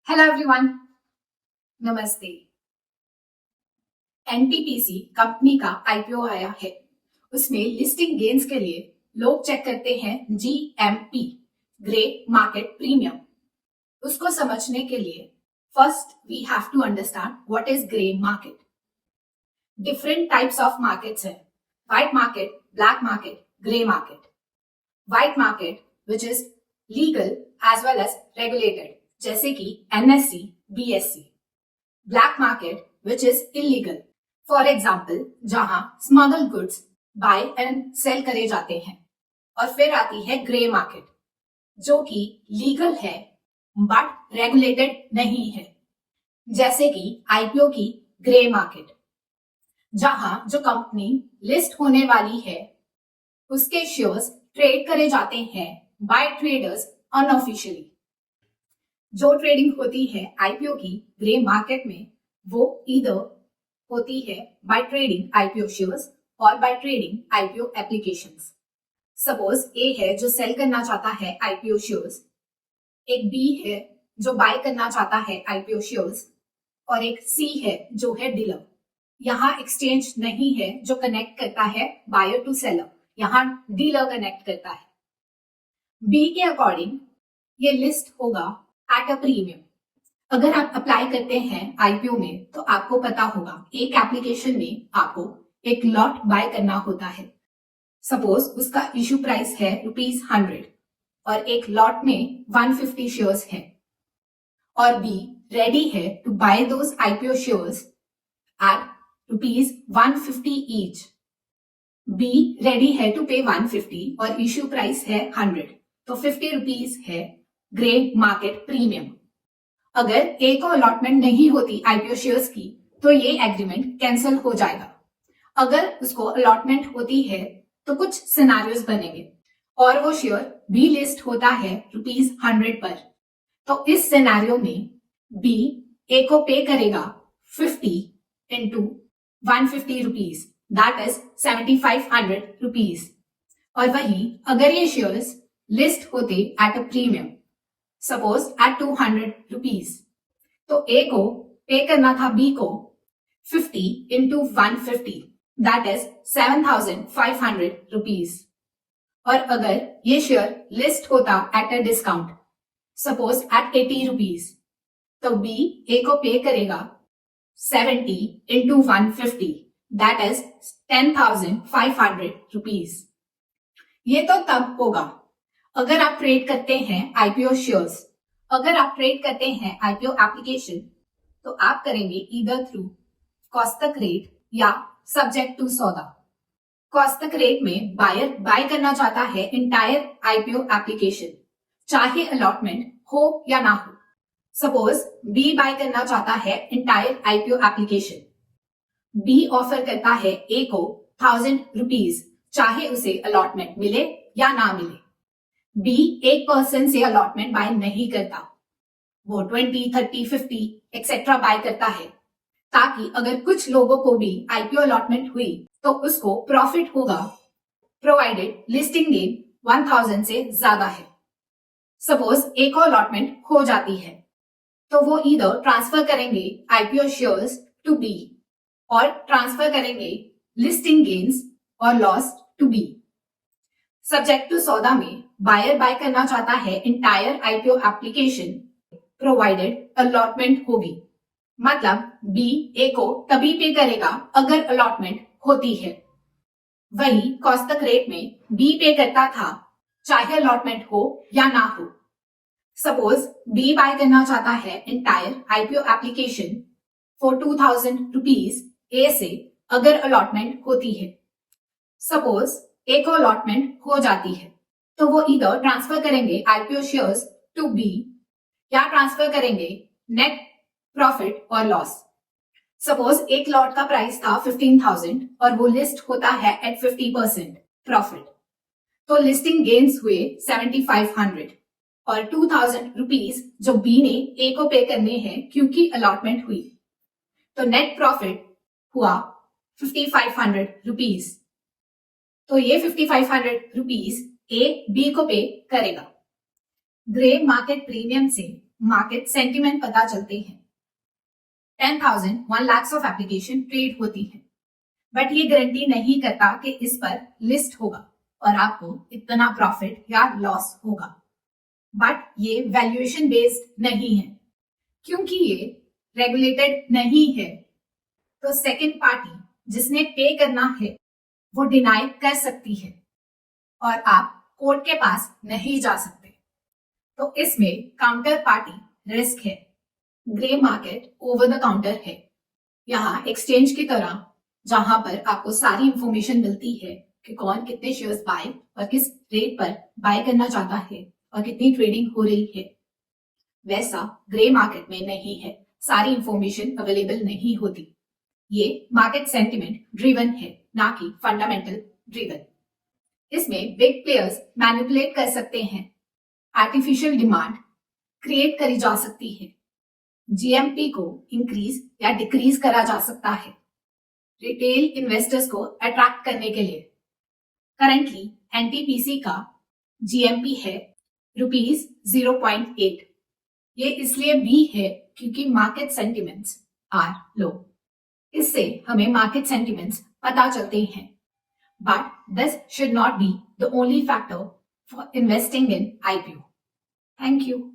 Hello everyone, नमस्ते। NTPC company का IPO आया है। उसमें लिस्टिंग गेन्स के लिए लोग चेक करते हैं जीएमपी, ग्रे मार्केट प्रीमियम। उसको समझने के लिए first we have to understand what is grey market. Different types of markets है, white market, black market, grey market. White market which is legal as well as regulated, जैसे कि NSC, BSC. Black market which is illegal, for example जहां smuggle goods buy and sell करे जाते हैं। और फिर आती है ग्रे मार्केट जो कि लीगल है बट रेगुलेटेड नहीं है, जैसे कि आईपीओ की ग्रे मार्केट, जहां जो कंपनी लिस्ट होने वाली है उसके शेयर्स ट्रेड करे जाते हैं बाय ट्रेडर्स अनऑफिशियली। जो ट्रेडिंग होती है आईपीओ की ग्रे मार्केट में वो ईदर होती है बाय ट्रेडिंग आईपीओ शेयर्स और by trading IPO applications. Suppose a है जो सेल करना चाहता है आईपीओ शेयर्स, एक बी है जो बाय करना चाहता है आईपीओ शेयर्स, और एक सी है जो है डीलर। यहाँ एक्सचेंज नहीं है जो कनेक्ट करता है बायर टू सेलर, यहाँ डीलर कनेक्ट करता है। बी के अकॉर्डिंग ये लिस्ट होगा एट अ प्रीमियम। अगर आप अप्लाई करते हैं आईपीओ में तो आपको पता होगा एक एप्लीकेशन में आपको एक लॉट बाय करना होता है। सपोज उसका इशू प्राइस है ₹100 और एक लॉट में 150 शेयर्स है और बी रेडी है to buy those IPO shares at ₹150 ईच। बी रेडी है टू पे 150 और इशू प्राइस है 100, तो ₹50 है ग्रे मार्केट प्रीमियम। अगर ए को अलॉटमेंट नहीं होती आईपीओ शेयर्स की तो ये एग्रीमेंट कैंसिल हो जाएगा। अगर उसको अलॉटमेंट होती है तो कुछ सिनेरियोज बनेंगे और वो शेयर बी लिस्ट होता है ₹100 पर। तो इस सिनेरियो में बी ए को पे करेगा 50 इंटू ₹150, दैट इज ₹7500। और वही अगर ये शेयर्स लिस्ट होते at a premium, suppose at ₹200, तो ए को पे करना था बी को 50 इंटू 150, दैट इज ₹7500। और अगर ये शेयर लिस्ट होता at a discount, suppose at ₹80, तो बी ए को पे करेगा 70 इंटू 150, दैट इज ₹10,500। ये तो तब होगा अगर आप ट्रेड करते हैं आईपीओ शेयर्स। अगर आप ट्रेड करते हैं आईपीओ एप्लीकेशन तो आप करेंगे ईदर थ्रू कॉस्टक रेट या सब्जेक्ट टू सौदा। कॉस्टक रेट में बायर बाय करना चाहता है इंटायर आईपीओ एप्लीकेशन, चाहे अलॉटमेंट हो या ना हो। सपोज बी बाय करना चाहता है entire IPO application. B offer करता है ए को ₹1000, चाहे उसे अलॉटमेंट मिले या ना मिले। बी एक पर्सन से अलॉटमेंट बाय नहीं करता, वो 20, 30, 50 एक्सेट्रा बाय करता है, ताकि अगर कुछ लोगों को भी आईपीओ अलॉटमेंट हुई तो उसको प्रॉफिट होगा, प्रोवाइडेड लिस्टिंग गेन 1000 से ज्यादा है। सपोज ए को अलॉटमेंट हो जाती है तो वो ईदर ट्रांसफर करेंगे आईपीओ शेयर्स टू बी और ट्रांसफर करेंगे लिस्टिंग गेन्स और loss to B. Subject to सौदा में बायर बाय करना चाहता है entire IPO application provided allotment होगी, मतलब बी ए को तभी पे करेगा अगर अलॉटमेंट होती है। वही कॉस्टक रेट में बी पे करता था चाहे अलॉटमेंट हो या ना हो। सपोज बी बाय करना चाहता है इंटायर आईपीओ एप्लीकेशन फॉर ₹2000 ए से अगर अलॉटमेंट होती है। सपोज ए को अलॉटमेंट हो जाती है तो वो ईदर ट्रांसफर करेंगे आईपीओ शेयर्स टू बी या ट्रांसफर करेंगे नेट प्रॉफिट और लॉस। सपोज एक लॉट का प्राइस था 15,000 और वो लिस्ट होता है एट 50% प्रॉफिट, तो लिस्टिंग गेन्स हुए 7500 और ₹2000 जो बी ने ए को पे करने हैं क्योंकि अलॉटमेंट हुई, तो नेट प्रॉफिट हुआ ₹5500। तो ये ₹5500 ए बी को पे करेगा। ग्रे मार्केट प्रीमियम से मार्केट सेंटिमेंट पता चलते हैं। 10,000 1 लाख ऑफ एप्लीकेशन ट्रेड होती है, बट ये गारंटी नहीं करता कि इस पर लिस्ट होगा और आपको इतना प्रॉफिट या लॉस होगा। बट ये वैल्यूएशन बेस्ड नहीं है, क्योंकि ये रेगुलेटेड नहीं है, तो सेकंड पार्टी जिसने पे करना है वो डिनाई कर सकती है और आप कोर्ट के पास नहीं जा सकते। तो इसमें काउंटर पार्टी रिस्क है। Grey market over the counter है। यहाँ एक्सचेंज की तरह जहां पर आपको सारी इंफॉर्मेशन मिलती है कि कौन कितने शेयर्स बाय और किस रेट पर बाय करना चाहता है और कितनी ट्रेडिंग हो रही है, वैसा ग्रे मार्केट में नहीं है। सारी इंफॉर्मेशन अवेलेबल नहीं होती। ये मार्केट सेंटिमेंट ड्रिवन है, ना कि फंडामेंटल ड्रिवन। इसमें बिग प्लेयर्स मैनिपुलेट कर सकते हैं। आर्टिफिशियल डिमांड क्रिएट करी जा सकती है। जीएमपी को इंक्रीज या डिक्रीज करा जा सकता है रिटेल इन्वेस्टर्स को अट्रैक्ट करने के लिए। करंटली एनटीपीसी का जीएमपी है ₹0.8। ये इसलिए भी है क्योंकि मार्केट सेंटिमेंट्स आर लो। इससे हमें मार्केट सेंटिमेंट्स पता चलते हैं, but this should not be the only factor for investing in IPO. Thank you.